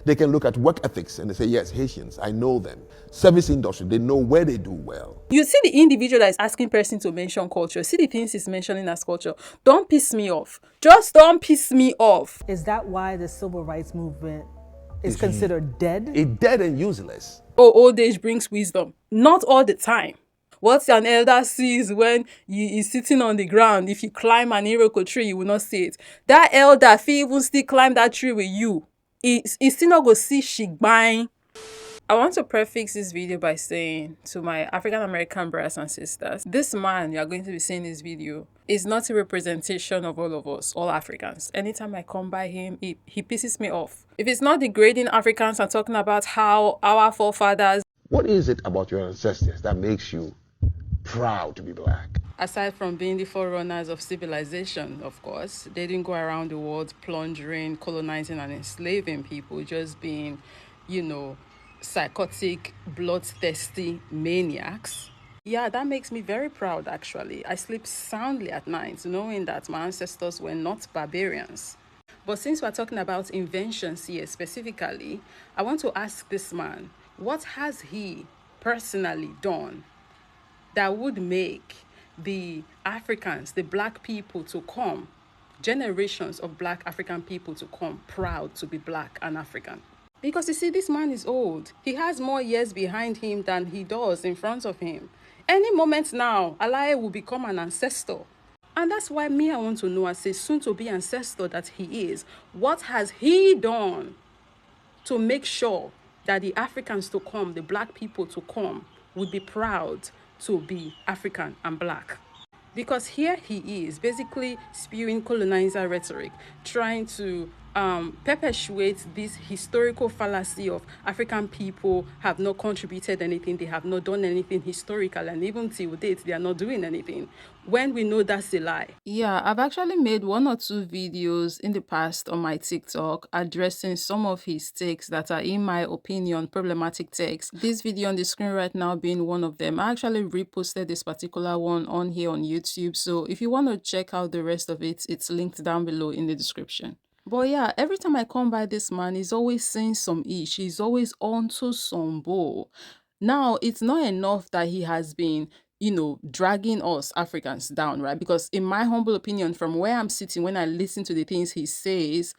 They can look at work ethics and they say, yes, Haitians, I know them. Service industry, they know where they do well. You see the individual that is asking person to mention culture. See the things he's mentioning as culture. Don't piss me off. Just don't piss me off. Is that why the civil rights movement is considered dead? It's dead and useless. Oh, old age brings wisdom. Not all the time. What an elder sees when he's sitting on the ground, if you climb an iroko tree, you will not see it. That elder, if he even still climb that tree with you, he still not go see shigbine. I want to prefix this video by saying to my African American brothers and sisters, this man you are going to be seeing this video is not a representation of all of us, all Africans. Anytime I come by him, he pisses me off. If it's not degrading Africans and talking about how our forefathers... What is it about your ancestors that makes you proud to be black? Aside from being the forerunners of civilization, of course, they didn't go around the world plundering, colonizing, and enslaving people, just being, psychotic, bloodthirsty maniacs. Yeah, that makes me very proud, actually. I sleep soundly at night knowing that my ancestors were not barbarians. But since we're talking about inventions here specifically, I want to ask this man, what has he personally done that would make the Africans, the black people to come, generations of black African people to come proud to be black and African? Because you see, this man is old. He has more years behind him than he does in front of him. Any moment now, Alaye will become an ancestor. And that's why I want to know, as a soon-to-be ancestor that he is, what has he done to make sure that the Africans to come, the black people to come, would be proud to be African and black? Because here he is, basically spewing colonizer rhetoric, trying to perpetuate this historical fallacy of African people have not contributed anything, they have not done anything historical, and even till date, they are not doing anything, when we know that's a lie. Yeah, I've actually made 1 or 2 videos in the past on my TikTok addressing some of his takes that are, in my opinion, problematic takes. This video on the screen right now being one of them. I actually reposted this particular one on here on YouTube, so if you want to check out the rest of it, it's linked down below in the description. But yeah, every time I come by this man, he's always saying some ish. He's always onto some bull. Now, it's not enough that he has been, dragging us Africans down, right? Because in my humble opinion, from where I'm sitting, when I listen to the things he says,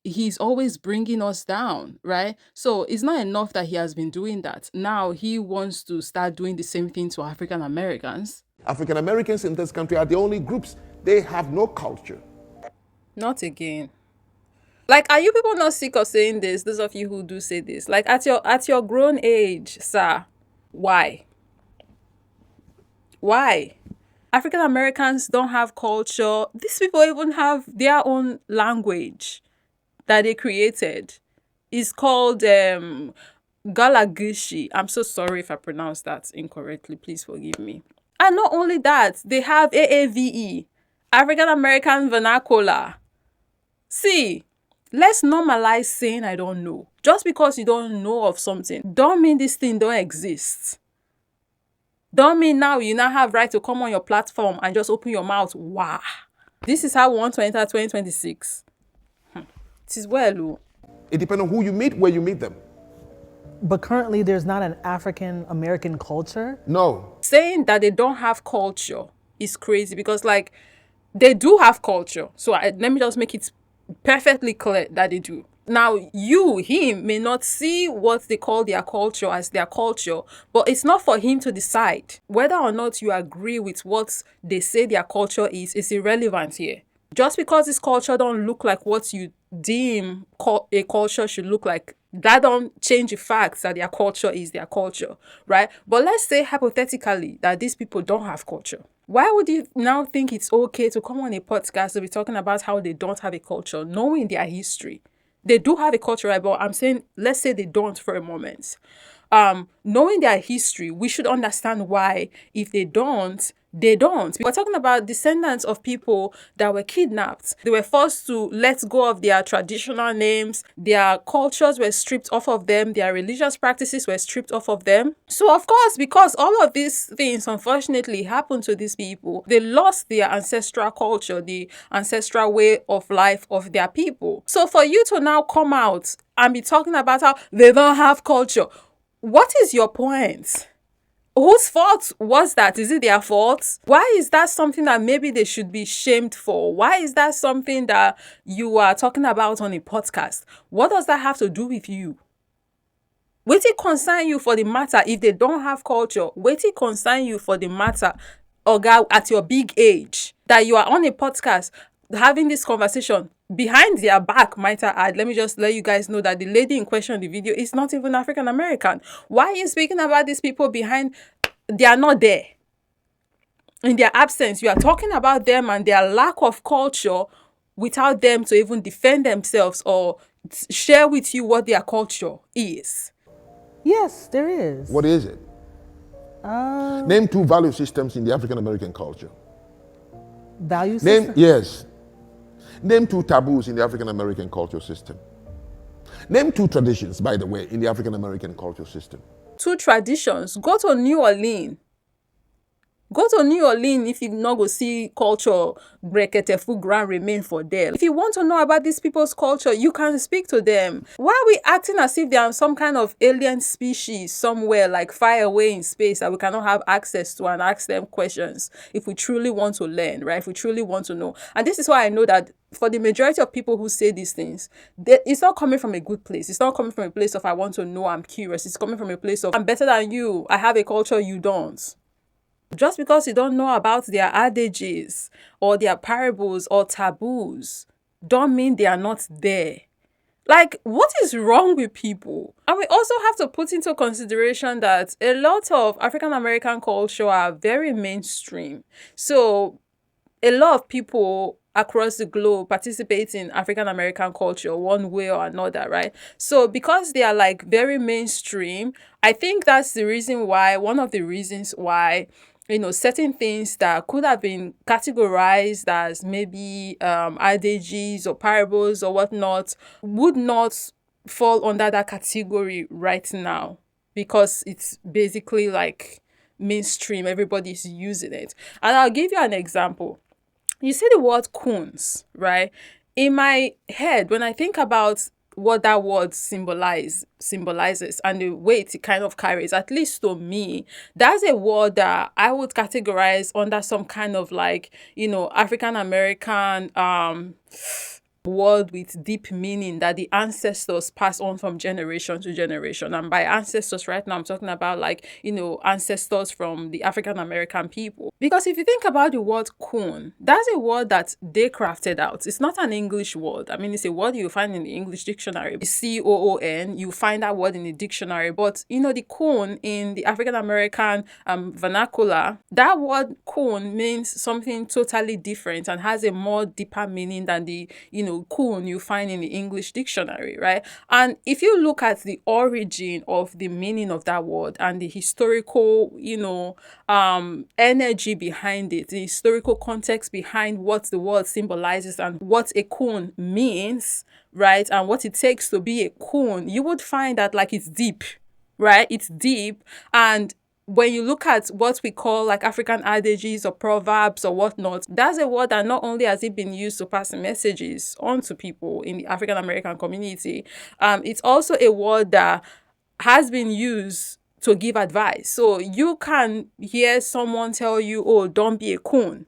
he's always bringing us down, right? So it's not enough that he has been doing that. Now he wants to start doing the same thing to African Americans. African Americans in this country are the only groups. They have no culture. Not again. Like, are you people not sick of saying this? Those of you who do say this, like, at your grown age, sir, why? Why? African Americans don't have culture. These people even have their own language that they created. It's called Galagishi. I'm so sorry if I pronounced that incorrectly. Please forgive me. And not only that, they have AAVE, African American Vernacular. See, let's normalize saying I don't know. Just because you don't know of something, don't mean this thing don't exist. Don't mean now you now have right to come on your platform and just open your mouth. Wow. This is how we want to enter 2026. It is well. It depends on who you meet, where you meet them. But currently there's not an African American culture? No. Saying that they don't have culture is crazy because, like, they do have culture. So let me just make it perfectly clear that they do. Now, him may not see what they call their culture as their culture, but it's not for him to decide. Whether or not you agree with what they say their culture is irrelevant here. Just because this culture don't look like what you deem a culture should look like, that don't change the fact that their culture is their culture, right? But let's say hypothetically that these people don't have culture. Why would you now think it's okay to come on a podcast to be talking about how they don't have a culture, knowing their history? They do have a culture, right? But I'm saying, let's say they don't for a moment. Knowing their history, we should understand why, if they don't, They don't. We're talking about descendants of people that were kidnapped. They were forced to let go of their traditional names. Their cultures were stripped off of them. Their religious practices were stripped off of them. So, of course, because all of these things unfortunately happened to these people, they lost their ancestral culture, the ancestral way of life of their people. So, for you to now come out and be talking about how they don't have culture, what is your point? Whose fault was that? Is it their fault? Why is that something that maybe they should be shamed for? Why is that something that you are talking about on a podcast? What does that have to do with you? Wait it concern you for the matter if they don't have culture. Wait it concern you for the matter, Oga, at your big age, that you are on a podcast having this conversation behind their back, might I add. Let me just let you guys know that the lady in question in the video is not even African American. Why are you speaking about these people behind? They are not there. In their absence, you are talking about them and their lack of culture without them to even defend themselves or share with you what their culture is. Yes, there is. What is it? Name 2 value systems in the African American culture. Value system? Yes. Name 2 taboos in the African American culture system. Name 2 traditions, by the way, in the African American culture system. 2 traditions. Go to New Orleans. Go to New Orleans if you not go see culture, brekete full ground remain for there. If you want to know about these people's culture, you can speak to them. Why are we acting as if they are some kind of alien species somewhere like far away in space that we cannot have access to and ask them questions if we truly want to learn, right? If we truly want to know. And this is why I know that for the majority of people who say these things, it's not coming from a good place. It's not coming from a place of I want to know, I'm curious. It's coming from a place of I'm better than you. I have a culture you don't. Just because you don't know about their adages or their parables or taboos, don't mean they are not there. Like, what is wrong with people? And we also have to put into consideration that a lot of African American culture are very mainstream. So a lot of people across the globe participate in African American culture one way or another, right? So because they are like very mainstream, I think that's the reason why, one of the reasons why, certain things that could have been categorized as maybe adages or parables or whatnot would not fall under that category right now because it's basically like mainstream. Everybody's using it. And I'll give you an example. You see the word coons, right? In my head, when I think about what that word symbolizes and the weight it kind of carries, at least to me, that's a word that I would categorize under some kind of like, African American word with deep meaning that the ancestors pass on from generation to generation. And by ancestors right now, I'm talking about like, ancestors from the African American people. Because if you think about the word coon, that's a word that they crafted out. It's not an English word. I mean, it's a word you find in the English dictionary. COON, you find that word in the dictionary. But, the coon in the African American vernacular, that word coon means something totally different and has a more deeper meaning than the, coon you find in the English dictionary, right? And if you look at the origin of the meaning of that word and the historical, energy behind it, the historical context behind what the word symbolizes and what a coon means, right? And what it takes to be a coon, you would find that like it's deep, right? It's deep. And when you look at what we call like African adages or proverbs or whatnot, that's a word that not only has it been used to pass messages on to people in the African American community, it's also a word that has been used to give advice. So you can hear someone tell you, oh, don't be a coon.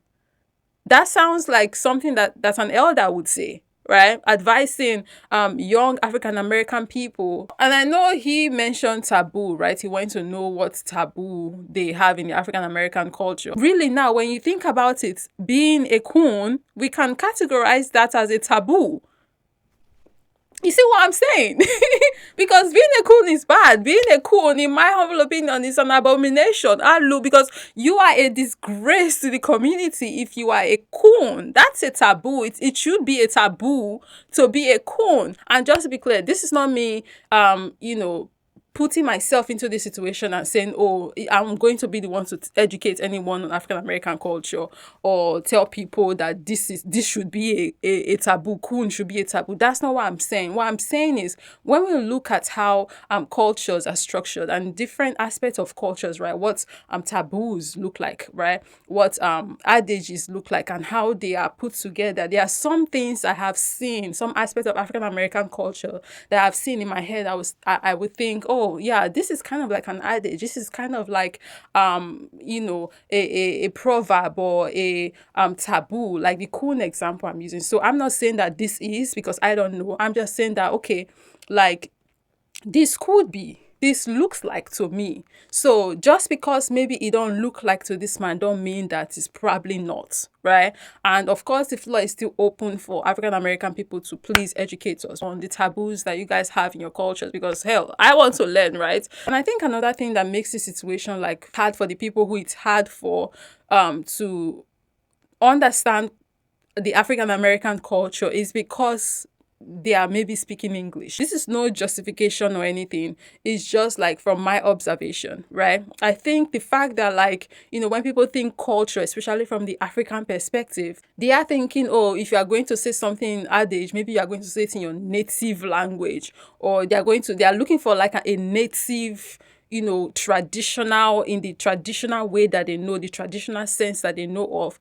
That sounds like something that an elder would say, right? Advising young African American people. And I know he mentioned taboo, right? He went to know what taboo they have in the African American culture. Really now, when you think about it, being a coon, we can categorize that as a taboo. You see what I'm saying? Because being a coon is bad. Being a coon, in my humble opinion, is an abomination. Because you are a disgrace to the community if you are a coon. That's a taboo. It should be a taboo to be a coon. And just to be clear, this is not me, putting myself into this situation and saying, oh, I'm going to be the one to educate anyone on African American culture or tell people that this should be a taboo, coon should be a taboo. That's not what I'm saying. What I'm saying is, when we look at how cultures are structured and different aspects of cultures, right, what taboos look like, right, what adages look like, and how they are put together, there are some things I have seen, some aspects of African American culture that I've seen in my head. I would think, oh yeah, this is kind of like an adage. This is kind of like a proverb or a taboo, like the coon example I'm using. So I'm not saying that this is, because I don't know. I'm just saying that, okay, like, this could be, this looks like to me. So just because maybe it don't look like to this man, don't mean that it's probably not, right? And of course, the floor is still open for African American people to please educate us on the taboos that you guys have in your cultures, because hell, I want to learn, right? And I think another thing that makes this situation like hard for the people who it's hard for to understand the African American culture is because they are maybe speaking English. This is no justification or anything. It's just like from my observation, right? I think the fact that, like, when people think culture, especially from the African perspective, they are thinking, oh, if you are going to say something in adage, maybe you are going to say it in your native language, or they are looking for like a native, traditional, in the traditional way that they know, the traditional sense that they know of.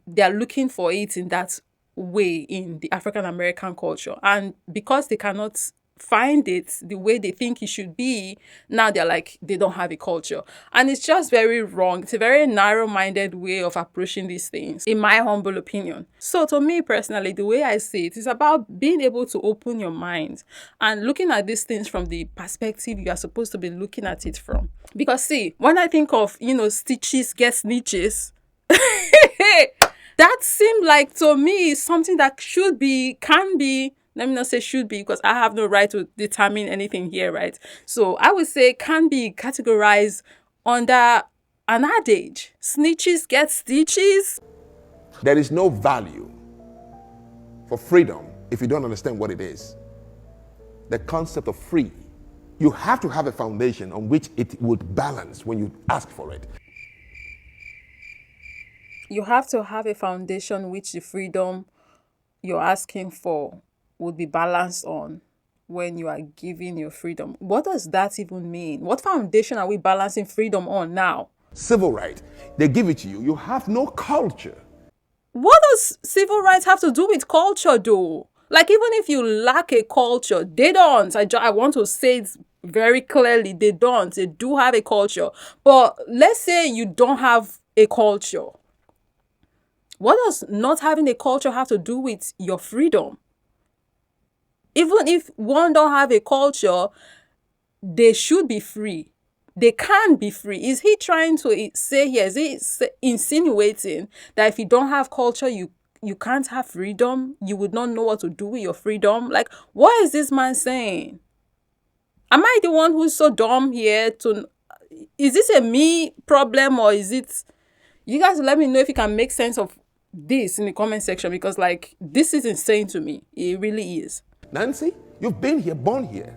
They are looking for it in that way in the African American culture, and because they cannot find it the way they think it should be, now they're like, they don't have a culture. And it's just very wrong. It's a very narrow-minded way of approaching these things, in my humble opinion. So to me personally, the way I see it is about being able to open your mind and looking at these things from the perspective you are supposed to be looking at it from. Because see, when I think of stitches get snitches, that seemed like, to me, something that can be, let me not say should be, because I have no right to determine anything here, right? So I would say can be categorized under an adage. Snitches get stitches. There is no value for freedom if you don't understand what it is. The concept of free. You have to have a foundation on which it would balance when you ask for it. You have to have a foundation which the freedom you're asking for would be balanced on when you are giving your freedom. What does that even mean? What foundation are we balancing freedom on now? Civil right. They give it to you. You have no culture. What does civil rights have to do with culture, though? Like, even if you lack a culture, they don't. I want to say it very clearly, they don't. They do have a culture. But let's say you don't have a culture. What does not having a culture have to do with your freedom? Even if one don't have a culture, they should be free. They can be free. Is he trying to say here, is he insinuating that if you don't have culture, you can't have freedom? You would not know what to do with your freedom? Like, what is this man saying? Am I the one who's so dumb here? Is this a me problem, or is it... You guys let me know if you can make sense of this in the comment section, because like, this is insane to me. It really is. Nancy, you've been here, born here.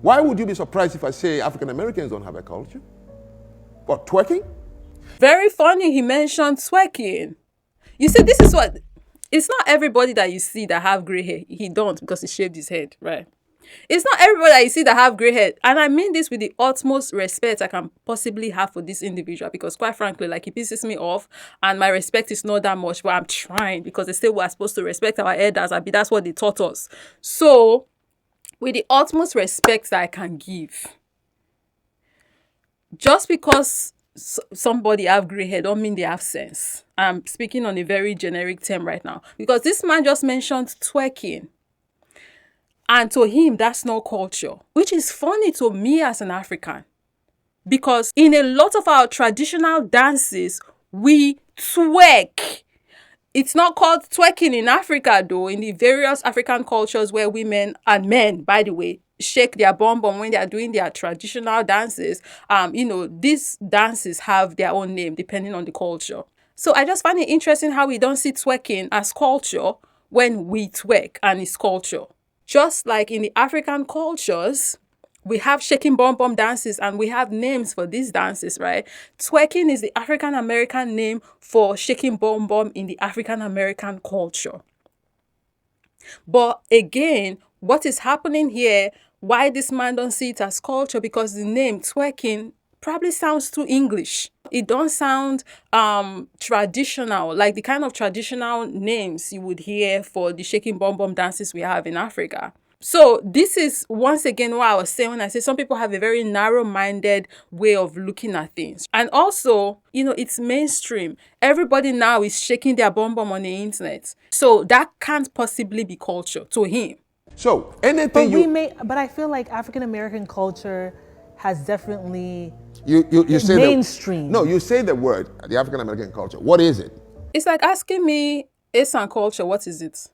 Why would you be surprised if I say African Americans don't have a culture? What, twerking? Very funny he mentioned twerking. You see, this is what... It's not everybody that you see that have gray hair. He don't, because he shaved his head, right? It's not everybody that you see that have gray hair. And I mean this with the utmost respect I can possibly have for this individual, because quite frankly, like, he pisses me off and my respect is not that much, but I'm trying, because they say we're supposed to respect our elders. That's what they taught us. So with the utmost respect that I can give, just because somebody have gray hair don't mean they have sense. I'm speaking on a very generic term right now, because this man just mentioned twerking. And to him, that's no culture, which is funny to me as an African, because in a lot of our traditional dances, we twerk. It's not called twerking in Africa, though. In the various African cultures where women and men, by the way, shake their bum bum when they are doing their traditional dances, these dances have their own name depending on the culture. So I just find it interesting how we don't see twerking as culture when we twerk and it's culture. Just like in the African cultures, We have shaking bum bum dances and we have names for these dances, right? Twerking is the African American name for shaking bum bum in the African American culture. But again, what is happening here, why this man don't see it as culture, because the name twerking probably sounds too English. It don't sound traditional, like the kind of traditional names you would hear for the shaking bum bum dances we have in Africa. So this is once again what I was saying when I say some people have a very narrow-minded way of looking at things. And also, it's mainstream. Everybody now is shaking their bum bum on the internet. So that can't possibly be culture to him. So anything But I feel like African American culture has definitely you say mainstream. No, you say the word, the African American culture. What is it? It's like asking me, Esan culture, what is it?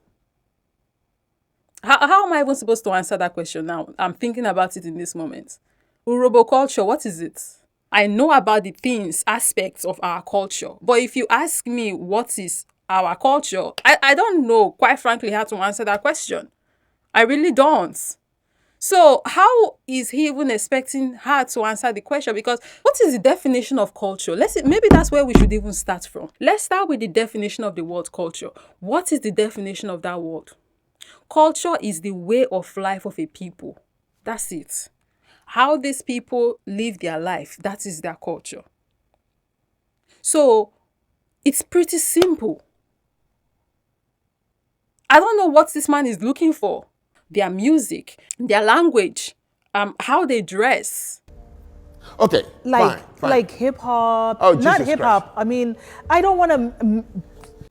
How am I even supposed to answer that question now? I'm thinking about it in this moment. Urobo culture, what is it? I know about the things, aspects of our culture. But if you ask me what is our culture, I don't know, quite frankly, how to answer that question. I really don't. So how is he even expecting her to answer the question? Because what is the definition of culture? Maybe that's where we should even start from. Let's start with the definition of the word culture. What is the definition of that word? Culture is the way of life of a people. That's it. How these people live their life, that is their culture. So it's pretty simple. I don't know what this man is looking for. Their music, their language, how they dress. Okay, fine. Like hip hop. Oh, not Jesus hip hop. I mean, I don't want to.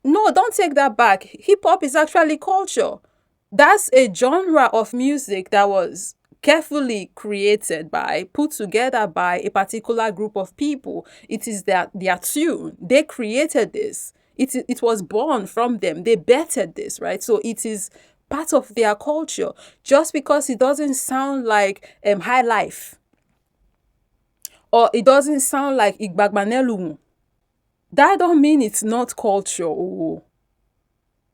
No, don't take that back. Hip hop is actually culture. That's a genre of music that was carefully put together by a particular group of people. It is their tune. They created this. It was born from them. They bettered this, right? So it is part of their culture. Just because it doesn't sound like high life, or it doesn't sound like Igbagbanelu, that don't mean it's not culture. Oh.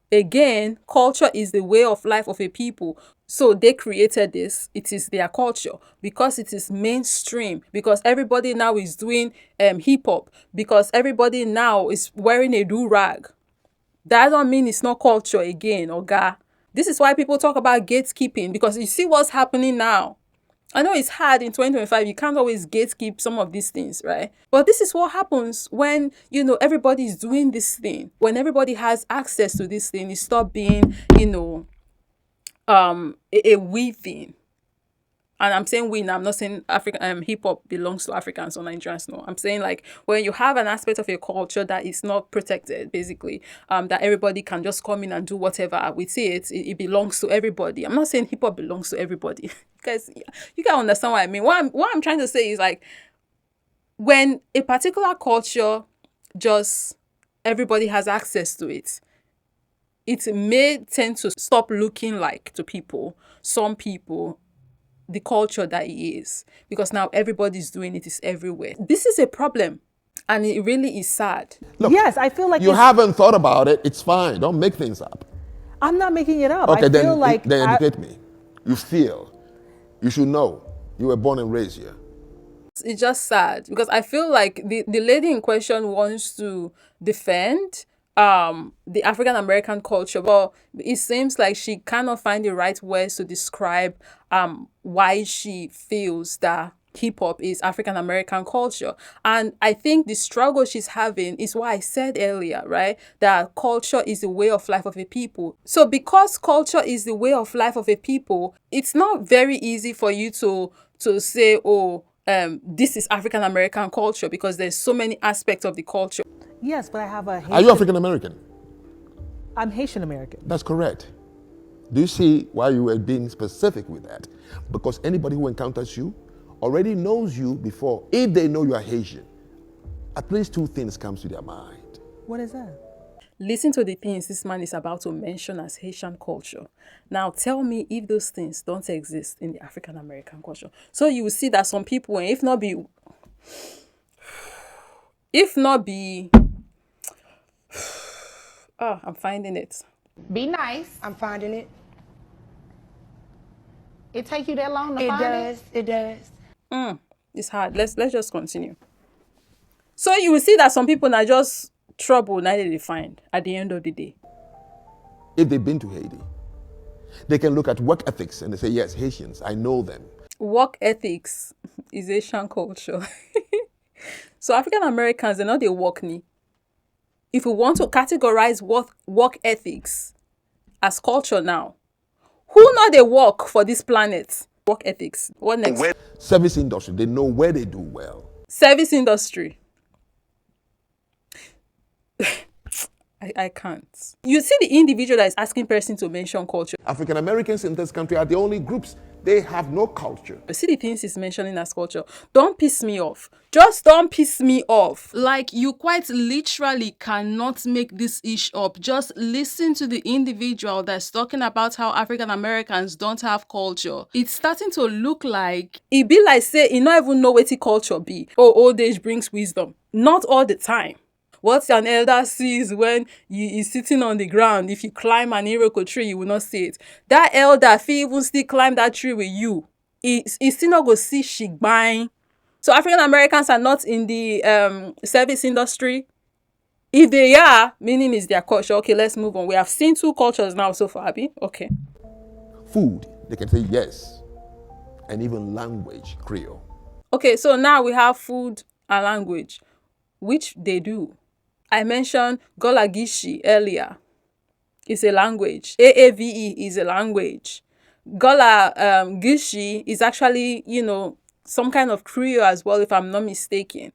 Again, culture is the way of life of a people. So they created this. It is their culture because it is mainstream, because everybody now is doing hip hop, because everybody now is wearing a do-rag. That don't mean it's not culture again, Oga. This is why people talk about gatekeeping, because you see what's happening now. I know it's hard in 2025. You can't always gatekeep some of these things, right? But this is what happens when, everybody is doing this thing. When everybody has access to this thing, it stop being, a we thing. And I'm saying we now, I'm not saying African hip hop belongs to Africans or Nigerians. No, I'm saying like when you have an aspect of your culture that is not protected, basically, that everybody can just come in and do whatever with it. It belongs to everybody. I'm not saying hip hop belongs to everybody. Guys, you can understand what I mean. What I'm trying to say is like when a particular culture just everybody has access to it, it may tend to stop looking like to people, some people, the culture that it is, because now everybody's doing it, is everywhere. This is a problem, and it really is sad. Look, yes, I feel like you haven't thought about it. It's fine. Don't make things up. I'm not making it up. Okay, I feel then educate me. You feel. You should know. You were born and raised here. It's just sad because I feel like the lady in question wants to defend the African American culture, but it seems like she cannot find the right words to describe why she feels that hip hop is African American culture. And I think the struggle she's having is what I said earlier, right? That culture is the way of life of a people. So because culture is the way of life of a people, it's not very easy for you to say, oh, this is African American culture, because there's so many aspects of the culture. Yes, but I have a Haitian. Are you African American? I'm Haitian American. That's correct. Do you see why you were being specific with that? Because anybody who encounters you already knows you before. If they know you are Haitian, at least two things comes to their mind. What is that? Listen to the things this man is about to mention as Haitian culture. Now tell me if those things don't exist in the African American culture. So you will see that some people, if not be oh, I'm finding it. Be nice. I'm finding it. It take you that long to It find does. It does. It's hard. Let's just continue. So you will see that some people are just trouble now they find at the end of the day. If they've been to Haiti, they can look at work ethics and they say, yes, Haitians, I know them. Work ethics is Asian culture. So African Americans, they're not they work ni. If we want to categorize work ethics as culture now, who not they work for this planet? Work ethics. What next? Service industry, they know where they do well. Service industry. I can't. You see the individual that is asking person to mention culture. African Americans in this country are the only groups. They have no culture. You see the things he's mentioning as culture. Don't piss me off. Just don't piss me off. Like, you quite literally cannot make this ish up. Just listen to the individual that's talking about how African Americans don't have culture. It's starting to look like it be like say he not even know what the culture be. Oh, old age brings wisdom. Not all the time. What an elder sees when you is sitting on the ground, if you climb an iroko tree, you will not see it. That elder, if he even still climb that tree with you, he still not go see shigbang. So African Americans are not in the service industry. If they are, meaning is their culture. Okay, let's move on. We have seen 2 cultures now so far, Abby. Okay. Food, they can say yes. And even language, Creole. Okay, so now we have food and language, which they do. I mentioned Golagishi earlier. It's a language. AAVE is a language. Gola Gishi is actually, some kind of Creole as well, if I'm not mistaken.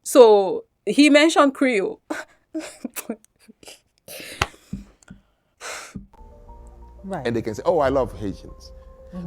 So he mentioned Creole. Right. And they can say, oh, I love Haitians.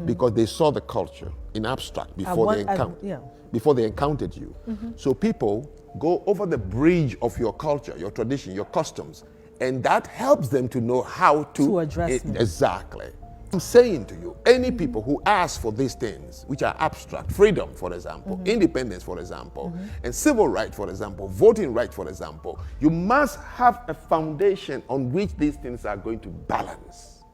Because they saw the culture in abstract before they encountered you. So people go over the bridge of your culture, your tradition, your customs, and that helps them to know how to address it. Exactly. I'm saying to you, any people who ask for these things, which are abstract, freedom, for example, independence, for example, and civil right, for example, voting right, for example, you must have a foundation on which these things are going to balance.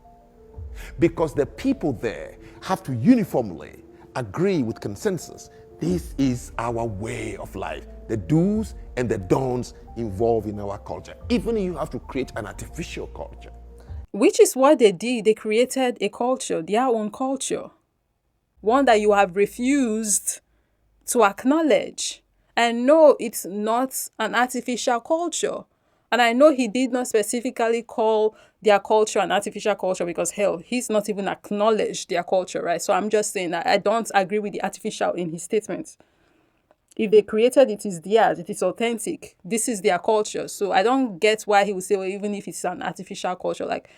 Because the people there have to uniformly agree with consensus. This is our way of life. The do's and the don'ts involved in our culture. Even if you have to create an artificial culture. Which is what they did. They created a culture, their own culture. One that you have refused to acknowledge. And no, it's not an artificial culture. And I know he did not specifically call their culture an artificial culture because, hell, he's not even acknowledged their culture, right? So I'm just saying that I don't agree with the artificial in his statements. If they created it, is theirs, it is authentic. This is their culture. So I don't get why he would say, well, even if it's an artificial culture, like,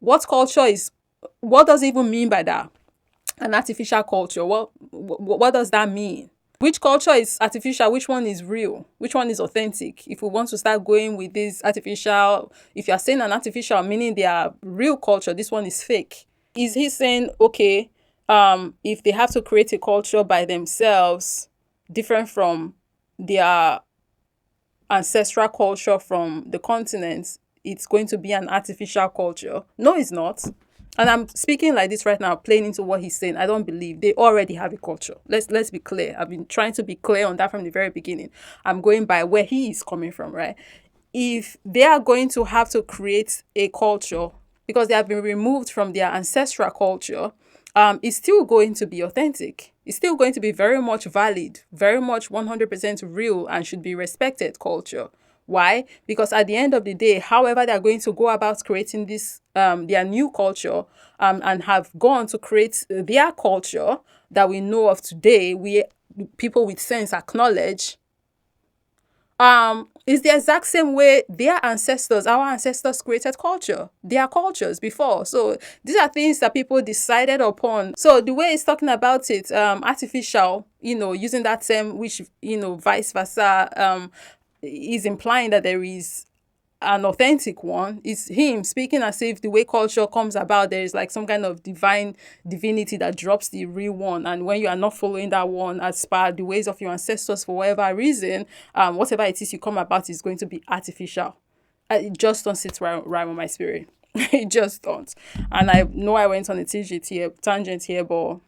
what culture is, what does it even mean by that? An artificial culture, what does that mean? Which culture is artificial? Which one is real? Which one is authentic? If we want to start going with this artificial, if you're saying an artificial, meaning their real culture, this one is fake. Is he saying, okay, if they have to create a culture by themselves, different from their ancestral culture from the continent, it's going to be an artificial culture? No, it's not. And I'm speaking like this right now, playing into what he's saying. I don't believe they already have a culture. Let's be clear. I've been trying to be clear on that from the very beginning. I'm going by where he is coming from, right? If they are going to have to create a culture because they have been removed from their ancestral culture, it's still going to be authentic. It's still going to be very much valid, very much 100% real and should be respected culture. Why? Because at the end of the day, however they're going to go about creating this, their new culture, and have gone to create their culture that we know of today, we people with sense acknowledge, is the exact same way their ancestors, our ancestors created culture, their cultures before. So these are things that people decided upon. So the way it's talking about it, artificial, using that term, which, vice versa, is implying that there is an authentic one. Is him speaking as if the way culture comes about, there is like some kind of divinity that drops the real one, and when you are not following that one as per the ways of your ancestors for whatever reason, whatever it is you come about is going to be artificial. It just don't sit right with my spirit. It just don't. And I know I went on a tangent here, but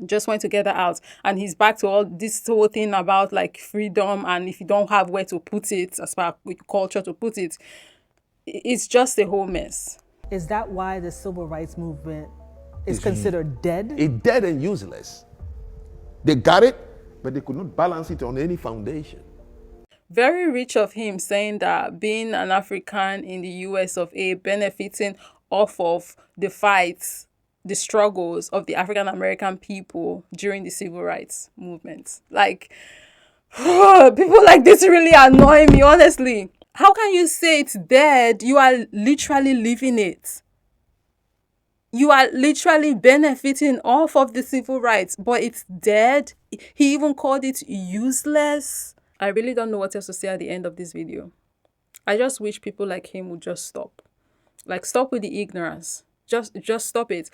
just want to get that out. And he's back to all this whole thing about like freedom, and if you don't have where to put it, as far as culture to put it, it's just a whole mess. Is that why the civil rights movement is considered dead? It's dead and useless. They got it, but they could not balance it on any foundation. Very rich of him saying that being an African in the US of A, benefiting off of the fights, the struggles of the African American people during the civil rights movement. Like, people like this really annoy me, honestly. How can you say it's dead? You are literally living it. You are literally benefiting off of the civil rights, but it's dead. He even called it useless. I really don't know what else to say at the end of this video. I just wish people like him would just stop. Like, stop with the ignorance. Just stop it.